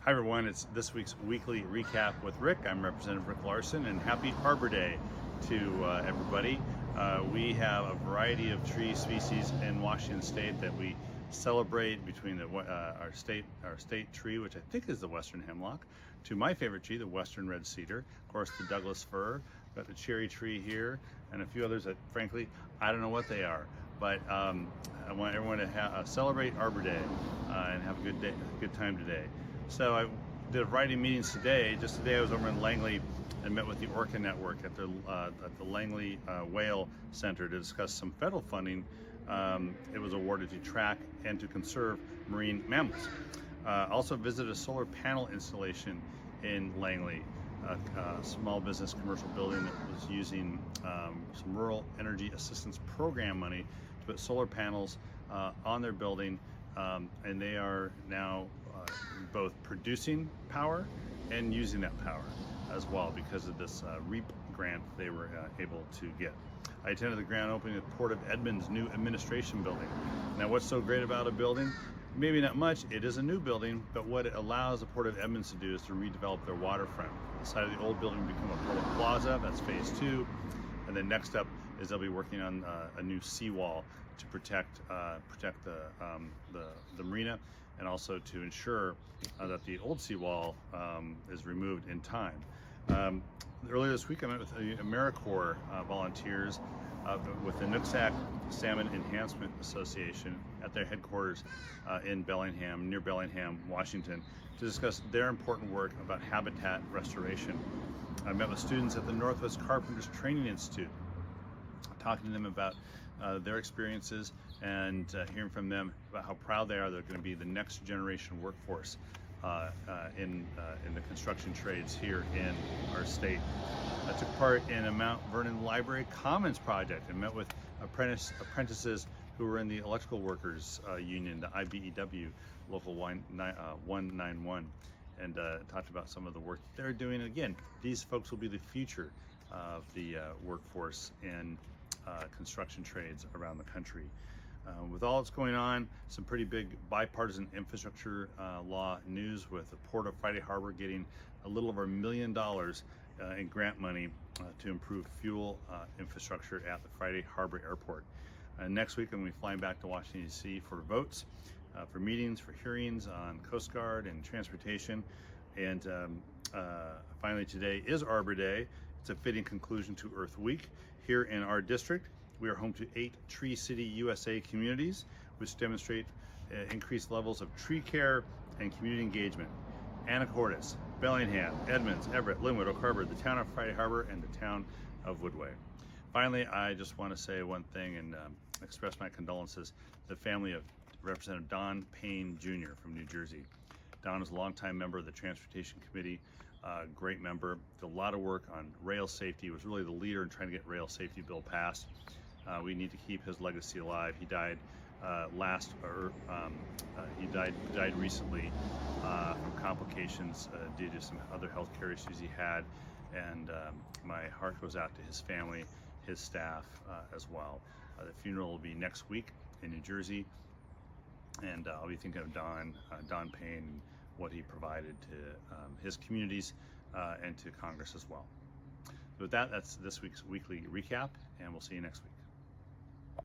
Hi everyone, it's this week's weekly recap with Rick. I'm Representative Rick Larsen, and happy Arbor Day to everybody. We have a variety of tree species in Washington State that we celebrate, between our state tree, which I think is the western hemlock, to my favorite tree, the western red cedar, of course the Douglas fir, got the cherry tree here, and a few others that frankly I don't know what they are. But I want everyone to celebrate Arbor Day and have a good time today. So I did a variety of meetings today. Just today I was over in Langley and met with the Orca Network at the Langley Whale Center to discuss some federal funding it was awarded to track and to conserve marine mammals. Also visited a solar panel installation in Langley, a small business commercial building that was using some Rural Energy Assistance Program money to put solar panels on their building, and they are now both producing power and using that power as well because of this REAP grant they were able to get. I attended the grand opening of Port of Edmonds' new administration building. Now, what's so great about a building? Maybe not much. It is a new building, but what it allows the Port of Edmonds to do is to redevelop their waterfront. The side of the old building will become a public plaza. That's phase 2. And then next up is they'll be working on a new seawall to protect the marina, and also to ensure that the old seawall is removed in time. Earlier this week I met with AmeriCorps volunteers with the Nooksack Salmon Enhancement Association at their headquarters in Bellingham, near Bellingham, Washington, to discuss their important work about habitat restoration. I met with students at the Northwest Carpenters Training Institute, talking to them about their experiences and hearing from them about how proud they are they're going to be the next generation workforce in the construction trades here in our state. I took part in a Mount Vernon Library Commons project and met with apprentices who were in the Electrical Workers Union, the IBEW, Local 191, and talked about some of the work they're doing. Again, these folks will be the future of the workforce in construction trades around the country. With all that's going on, some pretty big bipartisan infrastructure law news, with the Port of Friday Harbor getting a little over $1 million in grant money to improve fuel infrastructure at the Friday Harbor Airport. Next week I'm going to be flying back to Washington, D.C. for votes, for meetings, for hearings on Coast Guard and transportation. And finally, today is Arbor Day. It's a fitting conclusion to Earth Week. Here in our district, we are home to 8 Tree City USA communities, which demonstrate increased levels of tree care and community engagement. Anacortes, Bellingham, Edmonds, Everett, Linwood, Oak Harbor, the town of Friday Harbor, and the town of Woodway. Finally, I just want to say one thing and express my condolences to the family of Representative Don Payne Jr. from New Jersey. Don is a longtime member of the Transportation Committee, great member, did a lot of work on rail safety, was really the leader in trying to get rail safety bill passed. We need to keep his legacy alive. He died died recently from complications due to some other health care issues he had, and my heart goes out to his family, his staff as well. The funeral will be next week in New Jersey, and I'll be thinking of Don Payne and what he provided to his communities and to Congress as well. So with that, that's this week's weekly recap, and we'll see you next week.